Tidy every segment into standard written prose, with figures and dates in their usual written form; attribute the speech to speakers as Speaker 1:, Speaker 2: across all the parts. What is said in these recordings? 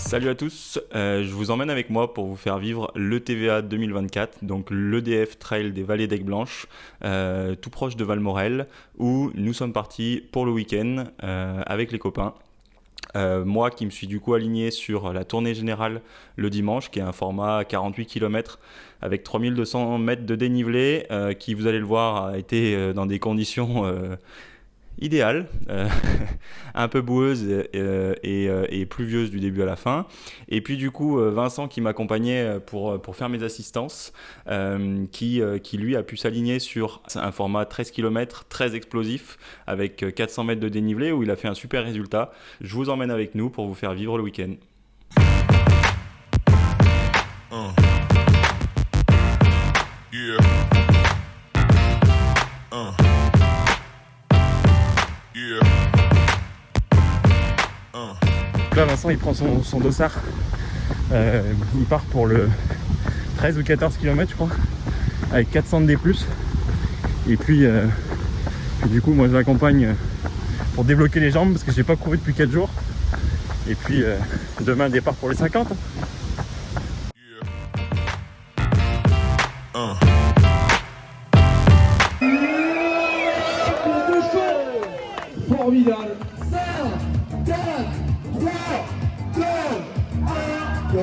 Speaker 1: Salut à tous, je vous emmène avec moi pour vous faire vivre l'ETVA 2024, donc l'EDF Trail des Vallées d'Aigues Blanches, tout proche de Valmorel, où nous sommes partis pour le week-end avec les copains. Moi qui me suis du coup aligné sur la tournée générale le dimanche, qui est un format 48 km avec 3200 mètres de dénivelé, qui vous allez le voir a été dans des conditions idéale, un peu boueuse et pluvieuse du début à la fin. Et puis du coup, Vincent qui m'accompagnait pour faire mes assistances, qui lui a pu s'aligner sur un format 13 km, très explosif, avec 400 mètres de dénivelé, où il a fait un super résultat. Je vous emmène avec nous pour vous faire vivre le week-end.
Speaker 2: Yeah. Yeah.
Speaker 3: Là Vincent il prend son dossard, il part pour le 13 ou 14 km je crois, avec 400 de D+. Et puis du coup moi je l'accompagne pour débloquer les jambes parce que j'ai pas couru depuis 4 jours. Et puis demain départ pour les 50.
Speaker 4: Formidable. 5, 4, 3, 2, 1, go.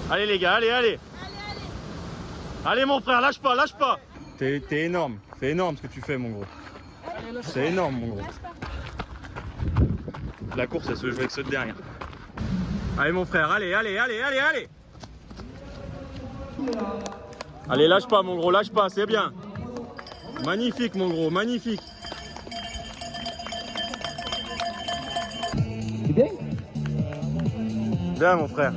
Speaker 3: Allez les gars, allez. Allez mon frère, lâche pas. T'es énorme, c'est énorme ce que tu fais mon gros. C'est énorme mon gros. La course elle se joue avec ceux de derrière. Allez mon frère, allez. Allez, lâche pas mon gros, lâche pas, c'est bien. Magnifique mon gros, magnifique.
Speaker 4: C'est bien.
Speaker 3: Bien mon frère.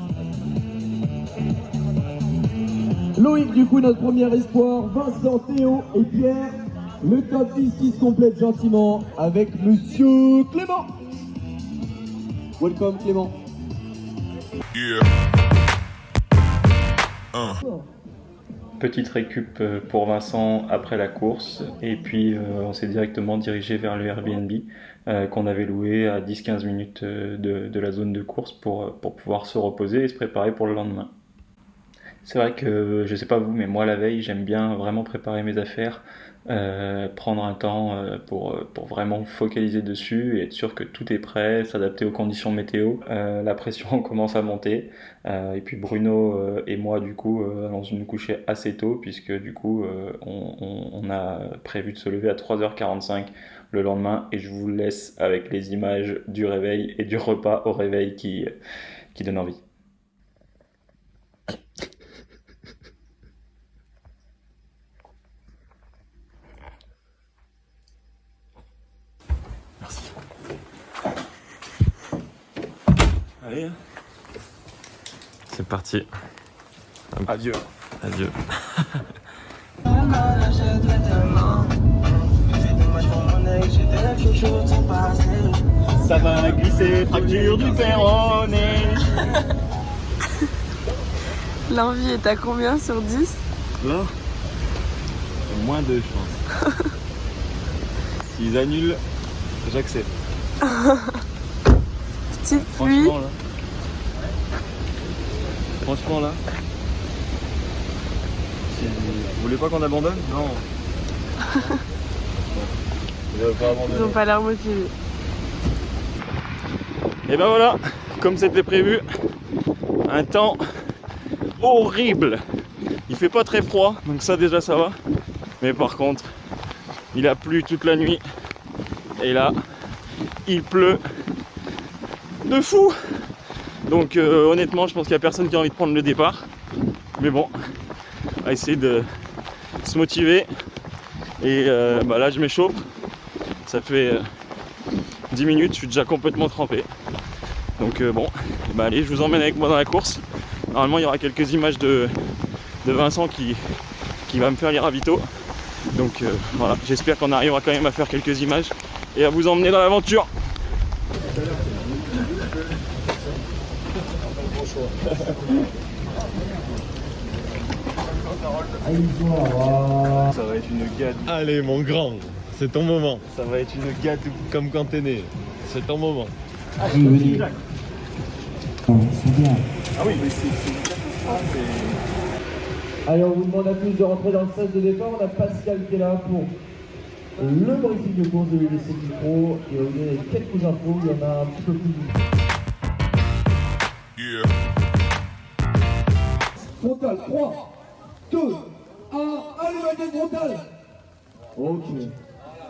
Speaker 4: Loïc, du coup, notre premier espoir. Vincent, Théo et Pierre. Le top 10 qui se complète gentiment avec Monsieur Clément. Welcome Clément.
Speaker 2: Yeah.
Speaker 1: Petite récup pour Vincent après la course, et puis on s'est directement dirigé vers le Airbnb qu'on avait loué à 10-15 minutes de la zone de course pour pouvoir se reposer et se préparer pour le lendemain. C'est vrai que, je sais pas vous, mais moi la veille j'aime bien vraiment préparer mes affaires, prendre un temps pour vraiment focaliser dessus et être sûr que tout est prêt, s'adapter aux conditions météo. La pression commence à monter, et puis Bruno et moi du coup allons nous coucher assez tôt, puisque du coup on a prévu de se lever à 3h45 le lendemain, et je vous laisse avec les images du réveil et du repas au réveil qui donne envie. Allez, c'est parti.
Speaker 3: Adieu.
Speaker 1: Adieu.
Speaker 3: Ça va glisser, fracture du péroné.
Speaker 5: L'envie est à combien sur 10?
Speaker 3: Là, moins 2 je pense. S'ils annulent, j'accepte.
Speaker 5: Petite pluie.
Speaker 3: Franchement là, si vous voulez pas qu'on abandonne? Non. Ils veulent pas abandonner.
Speaker 5: Ils ont pas l'air motivés.
Speaker 3: Et ben voilà, comme c'était prévu, un temps horrible. Il fait pas très froid, donc ça déjà ça va. Mais par contre, il a plu toute la nuit. Et là, il pleut de fou. Donc honnêtement, je pense qu'il n'y a personne qui a envie de prendre le départ. Mais bon, on va essayer de se motiver. Et là, je m'échauffe. Ça fait 10 minutes, je suis déjà complètement trempé. Donc allez, je vous emmène avec moi dans la course. Normalement, il y aura quelques images de Vincent qui va me faire les ravitaux. Donc voilà, j'espère qu'on arrivera quand même à faire quelques images et à vous emmener dans l'aventure. Ça va être une gade.
Speaker 6: Allez mon grand, C'est ton moment.
Speaker 3: Ça va être une gadoue.
Speaker 6: Comme quand t'es né. C'est ton moment.
Speaker 3: Ah
Speaker 4: oui, oui. C'est bien.
Speaker 3: Ah oui, mais c'est
Speaker 4: Allez, on vous demande à tous de rentrer dans le sas de départ. On a Pascal qui est là pour le briefing de course de l'UDC Micro. Et on a quelques infos, il y en a un petit peu plus.
Speaker 2: Yeah.
Speaker 4: Frontal, 3, 2, 1, allez, Magnus frontal. Ok.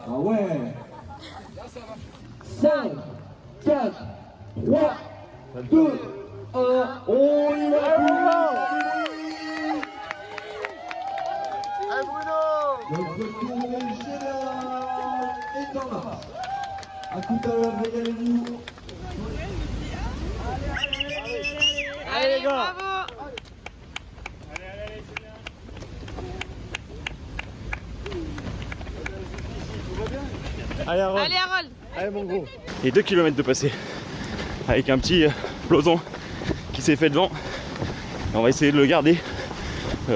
Speaker 4: Ah ouais. 5, 4, 3, 2, 1, on y va. Notre tournée générale est en marche. A tout à l'heure, régalez-vous.
Speaker 5: Allez, bravo.
Speaker 6: Allez, Harold.
Speaker 5: Allez, Harold.
Speaker 6: Allez, mon gros.
Speaker 3: Et 2 km de passé avec un petit peloton qui s'est fait devant. Et on va essayer de le garder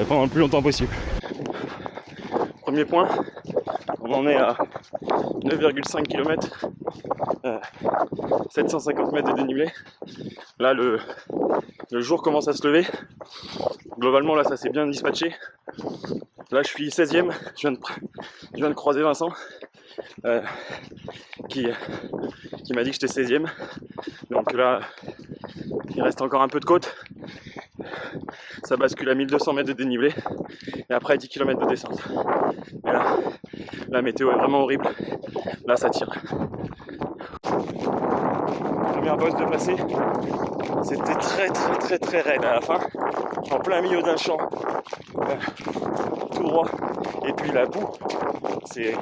Speaker 3: pendant le plus longtemps possible. Premier point, on en est à 9,5 km, 750 mètres de dénivelé. Là, le jour commence à se lever. Globalement, là, ça s'est bien dispatché. Là, je suis 16e. Je viens de croiser Vincent qui m'a dit que j'étais 16e. Donc là, il reste encore un peu de côte. Ça bascule à 1200 mètres de dénivelé et après 10 km de descente. Et là, la météo est vraiment horrible. Là, ça tire. Première bosse de passé, c'était très raide à la fin, en plein milieu d'un champ, tout droit. Et puis la boue, c'est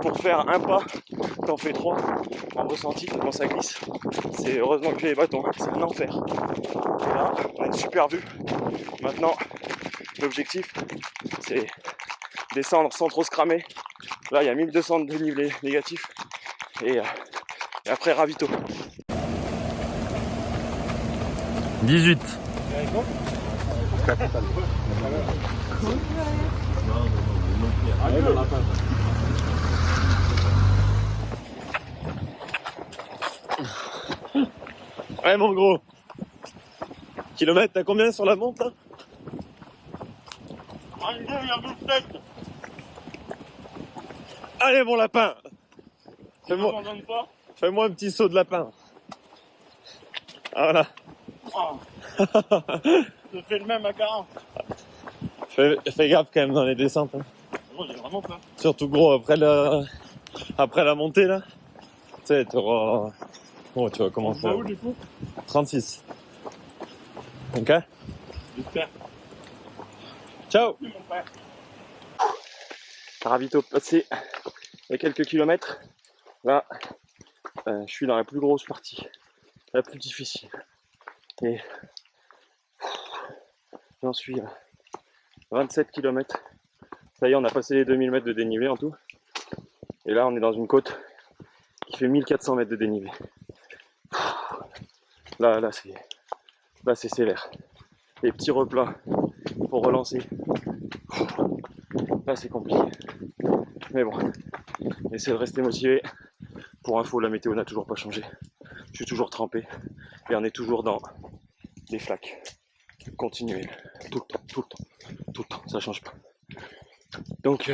Speaker 3: pour faire un pas, t'en fais 3 en ressenti quand ça glisse. C'est heureusement que j'ai les bâtons, c'est un enfer. Et là, on a une super vue. Maintenant, l'objectif, c'est descendre sans trop se cramer. Là, il y a 1200 de dénivelé négatif. Et après, ravito.
Speaker 6: 18.
Speaker 3: Ouais, mon gros. Kilomètre, t'as combien sur la monte là? 22,7. Allez, mon lapin. Fais-moi un petit saut de lapin. Ah, voilà.
Speaker 1: Je fais le même à 40.
Speaker 3: Fais gaffe quand même dans les descentes. Hein.
Speaker 1: Bon, il est vraiment plein.
Speaker 3: Surtout gros après la montée là. Tu sais, oh, tu vas commencer.
Speaker 1: Où du coup?
Speaker 3: 36. Ok.
Speaker 1: J'espère.
Speaker 3: Ciao.
Speaker 1: Oui, mon frère.
Speaker 3: Ravito passé il y a quelques kilomètres. Là, je suis dans la plus grosse partie, la plus difficile. Et j'en suis à 27 km. Ça y est, on a passé les 2000 mètres de dénivelé en tout. Et là, on est dans une côte qui fait 1400 mètres de dénivelé. Là, c'est sévère. Les petits replats pour relancer. Là, c'est compliqué. Mais bon, essayez de rester motivé. Pour info, la météo n'a toujours pas changé. Je suis toujours trempé et on est toujours dans des flaques continuelles. Tout le temps, ça change pas. Donc,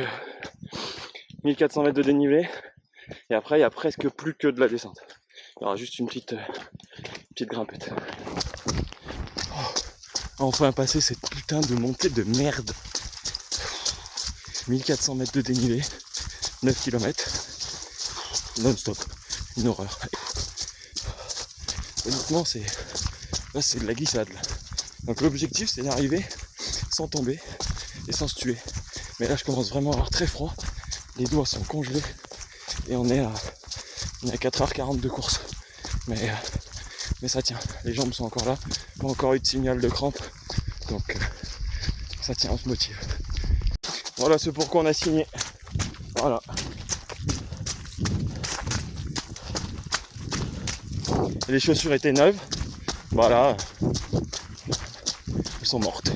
Speaker 3: 1400 mètres de dénivelé et après, il n'y a presque plus que de la descente. Il y aura juste une petite grimpette. Enfin passer cette putain de montée de merde. 1400 mètres de dénivelé, 9 km, non-stop, une horreur. Honnêtement, là c'est de la glissade. Là. Donc l'objectif c'est d'arriver sans tomber et sans se tuer. Mais là je commence vraiment à avoir très froid, les doigts sont congelés et on est à 4h40 de course. Mais ça tient, les jambes sont encore là, pas encore eu de signal de crampe, donc ça tient, on se motive. Voilà ce pourquoi on a signé. Voilà. Les chaussures étaient neuves. Voilà. Elles sont mortes.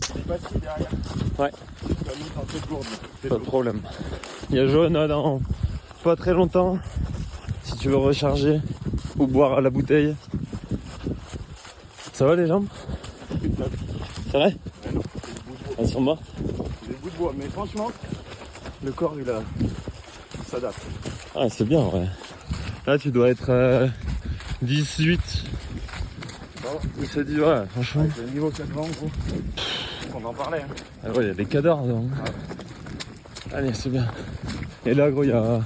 Speaker 1: C'est pas si derrière.
Speaker 3: Ouais.
Speaker 1: Ça monte un peu de gourde.
Speaker 3: Pas de problème.
Speaker 6: Il y a Johanna dans pas très longtemps. Si tu veux recharger ou boire à la bouteille. Ça va les jambes? C'est vrai? Elles sont mortes?
Speaker 3: Des bouts de bois, mais franchement, le corps il s'adapte.
Speaker 6: Ah c'est bien ouais. Là tu dois être 18. Il s'est dit ouais franchement.
Speaker 3: C'est le niveau qu'il y a devant gros. On en parlait. Hein.
Speaker 6: Ah ouais il y a des cadors dedans. Allez c'est bien. Et là gros il y a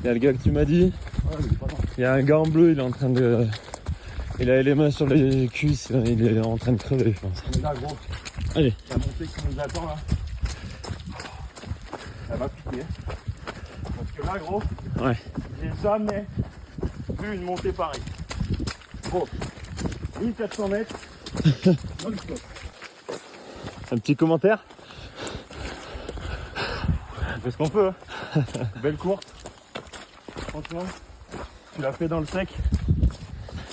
Speaker 6: le gars que tu m'as dit.
Speaker 3: Ouais, mais c'est pas grave.
Speaker 6: Il y a un gars en bleu, il est en train de... Il a les mains sur les cuisses, il est en train de crever je pense.
Speaker 3: Mais là gros,
Speaker 6: Allez.
Speaker 3: la montée qui nous attend là, elle va piquer. Parce que là gros,
Speaker 6: Ouais.
Speaker 3: j'ai jamais vu une montée pareille. Gros, 1400 mètres, non-stop.
Speaker 6: Un petit commentaire?
Speaker 3: On fait ce qu'on peut. Hein. Belle course. Franchement, tu l'as fait dans le sec.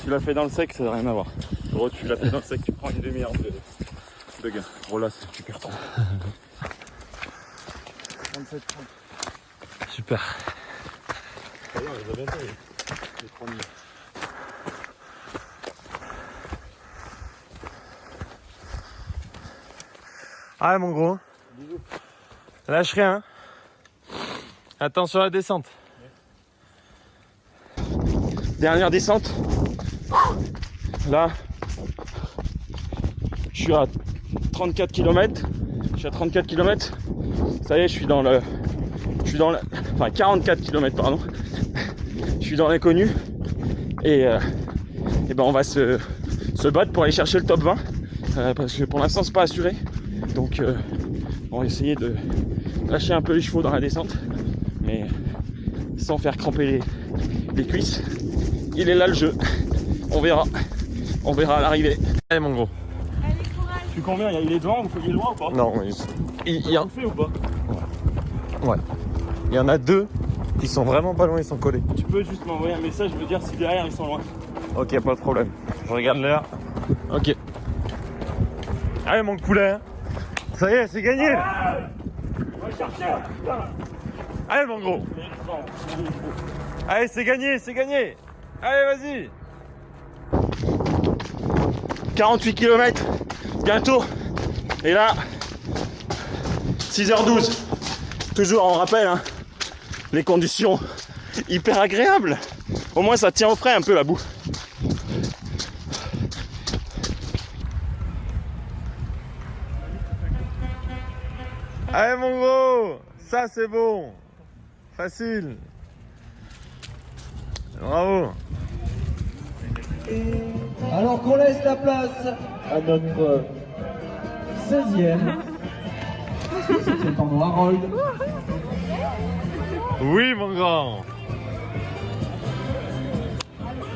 Speaker 3: Tu l'as fait dans le sec, ça n'a rien à voir. Gros, tu l'as fait dans le sec, tu prends une demi-heure de gain. Gros, là, tu perds trop. 37, 30.
Speaker 6: Super.
Speaker 3: Les premiers.
Speaker 6: Ah mon gros. Lâche rien. Attention à la descente.
Speaker 3: Dernière descente. Là, je suis à 34 km. Je suis à 34 km. Ça y est, je suis dans le. Enfin, 44 km, pardon. Je suis dans l'inconnu. Et ben on va se battre pour aller chercher le top 20. Parce que pour l'instant, c'est pas assuré. Donc, on va essayer de lâcher un peu les chevaux dans la descente. Mais sans faire cramper les cuisses. Il est là le jeu. On verra. On verra à l'arrivée.
Speaker 6: Allez mon gros.
Speaker 5: Allez, courage.
Speaker 3: Tu combien? Il est devant, il est loin ou pas?
Speaker 6: Non, il y a...
Speaker 3: Tu le fais ou pas?
Speaker 6: Ouais. Il y en a deux qui sont vraiment pas loin, ils sont collés.
Speaker 3: Tu peux juste m'envoyer un message, me dire si derrière ils sont loin.
Speaker 6: Ok, pas de problème. Je regarde l'heure. Ok. Allez mon poulet. Ça y est, c'est gagné là.
Speaker 3: On va chercher. Putain.
Speaker 6: Allez mon gros. Allez, c'est gagné, c'est gagné. Allez, vas-y.
Speaker 3: 48 km bientôt. Et là, 6h12. Toujours, on rappelle, hein, les conditions hyper agréables. Au moins, ça tient au frais un peu la boue.
Speaker 6: Allez mon gros. Ça c'est bon. Facile. Bravo.
Speaker 4: Alors qu'on laisse la place à notre 16e. C'est pardon, Harold.
Speaker 6: Oui mon grand.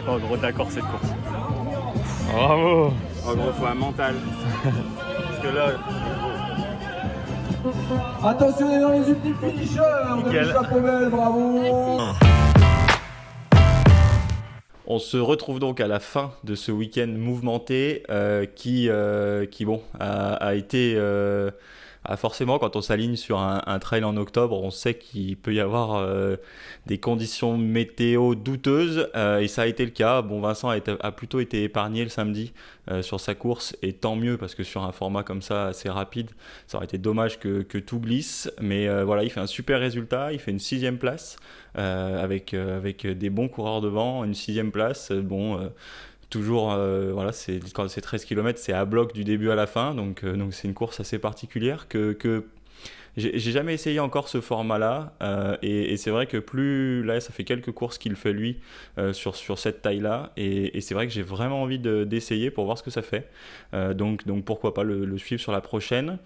Speaker 3: Oh gros, d'accord cette course.
Speaker 6: Bravo.
Speaker 3: Oh gros, faut un mental. Parce que là,
Speaker 4: Attention, on est dans les ultimes finishers de
Speaker 6: Nickel.
Speaker 4: Michel Povel, bravo.
Speaker 1: On se retrouve donc à la fin de ce week-end mouvementé qui bon, a été... forcément, quand on s'aligne sur un trail en octobre, on sait qu'il peut y avoir des conditions météo douteuses et ça a été le cas. Bon, Vincent a plutôt été épargné le samedi sur sa course et tant mieux parce que sur un format comme ça assez rapide, ça aurait été dommage que tout glisse. Mais voilà, il fait un super résultat, il fait une 6e place avec des bons coureurs devant, une 6e place. Toujours, voilà, quand c'est 13 km, c'est à bloc du début à la fin, donc c'est une course assez particulière que j'ai jamais essayé encore ce format-là, et c'est vrai que là, ça fait quelques courses qu'il fait lui sur cette taille-là, et c'est vrai que j'ai vraiment envie d'essayer pour voir ce que ça fait, donc pourquoi pas le suivre sur la prochaine.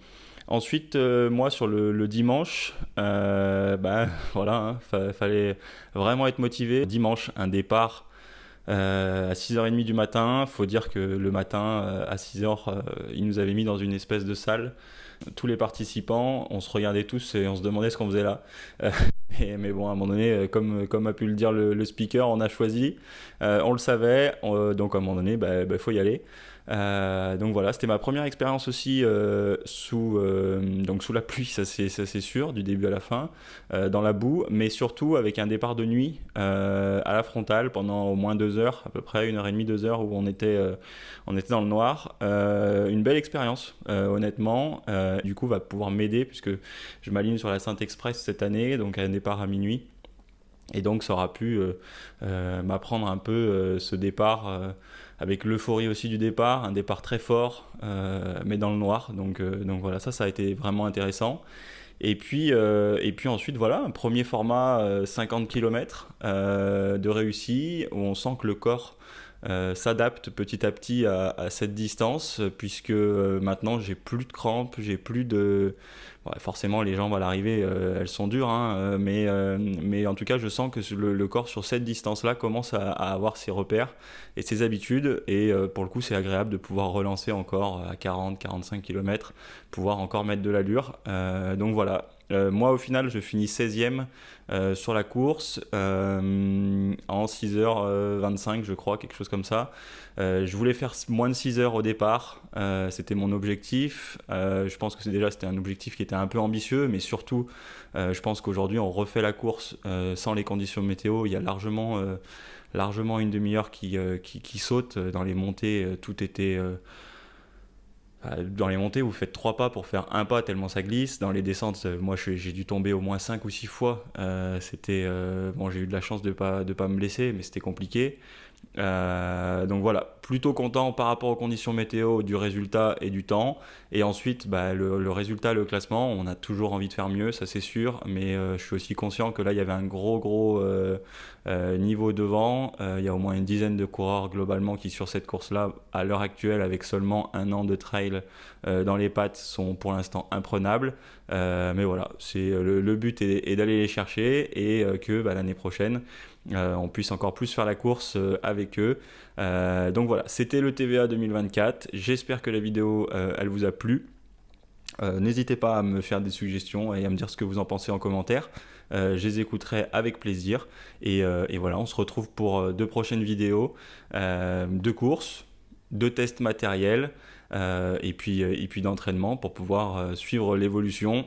Speaker 1: Ensuite, moi sur le dimanche, voilà, hein, fallait vraiment être motivé. Dimanche, un départ à 6h30 du matin. Faut dire que le matin, à 6h, ils nous avaient mis dans une espèce de salle. Tous les participants, on se regardait tous et on se demandait ce qu'on faisait là. Mais bon, à un moment donné, comme a pu le dire le speaker, on a choisi, on le savait, donc à un moment donné, faut y aller. Donc voilà, c'était ma première expérience aussi sous la pluie, ça c'est sûr, du début à la fin, dans la boue, mais surtout avec un départ de nuit à la frontale pendant au moins 2 heures, à peu près 1h30, 2 heures, où on était dans le noir. Une belle expérience, honnêtement. Du coup, va pouvoir m'aider puisque je m'aligne sur la Saint-Express cette année, donc un départ à minuit. Et donc ça aura pu m'apprendre un peu ce départ avec l'euphorie aussi du départ, un départ très fort mais dans le noir. Donc voilà, ça a été vraiment intéressant. Et puis ensuite voilà, un premier format 50 km de réussi où on sent que le corps s'adapte petit à petit à cette distance puisque maintenant j'ai plus de crampes, j'ai plus de... Ouais, forcément les jambes à l'arrivée elles sont dures hein, mais en tout cas je sens que le corps sur cette distance là commence à avoir ses repères et ses habitudes et pour le coup c'est agréable de pouvoir relancer encore à 40-45 km, pouvoir encore mettre de l'allure, donc voilà. Moi au final je finis 16e sur la course en 6h25 je crois, quelque chose comme ça. Je voulais faire moins de 6 heures au départ, c'était mon objectif. Je pense que c'était un objectif qui était un peu ambitieux, mais surtout je pense qu'aujourd'hui on refait la course sans les conditions météo, il y a largement une demi-heure qui saute. Dans les montées tout était... Dans les montées, vous faites 3 pas pour faire un pas tellement ça glisse. Dans les descentes, moi j'ai dû tomber au moins 5 ou 6 fois. Bon, j'ai eu de la chance de pas me blesser, mais c'était compliqué. Donc voilà, plutôt content par rapport aux conditions météo du résultat et du temps. Et ensuite, le résultat, le classement, on a toujours envie de faire mieux, ça c'est sûr. Mais je suis aussi conscient que là, il y avait un gros niveau devant. Il y a au moins une dizaine de coureurs globalement qui sur cette course-là, à l'heure actuelle, avec seulement 1 an de trail dans les pattes, sont pour l'instant imprenables. Mais voilà, le but est d'aller les chercher et que l'année prochaine, on puisse encore plus faire la course avec eux. Donc voilà, c'était le TVA 2024. J'espère que la vidéo elle vous a plu. N'hésitez pas à me faire des suggestions et à me dire ce que vous en pensez en commentaire. Je les écouterai avec plaisir. Et voilà, on se retrouve pour 2 prochaines vidéos de course, de tests matériels et puis d'entraînement pour pouvoir suivre l'évolution.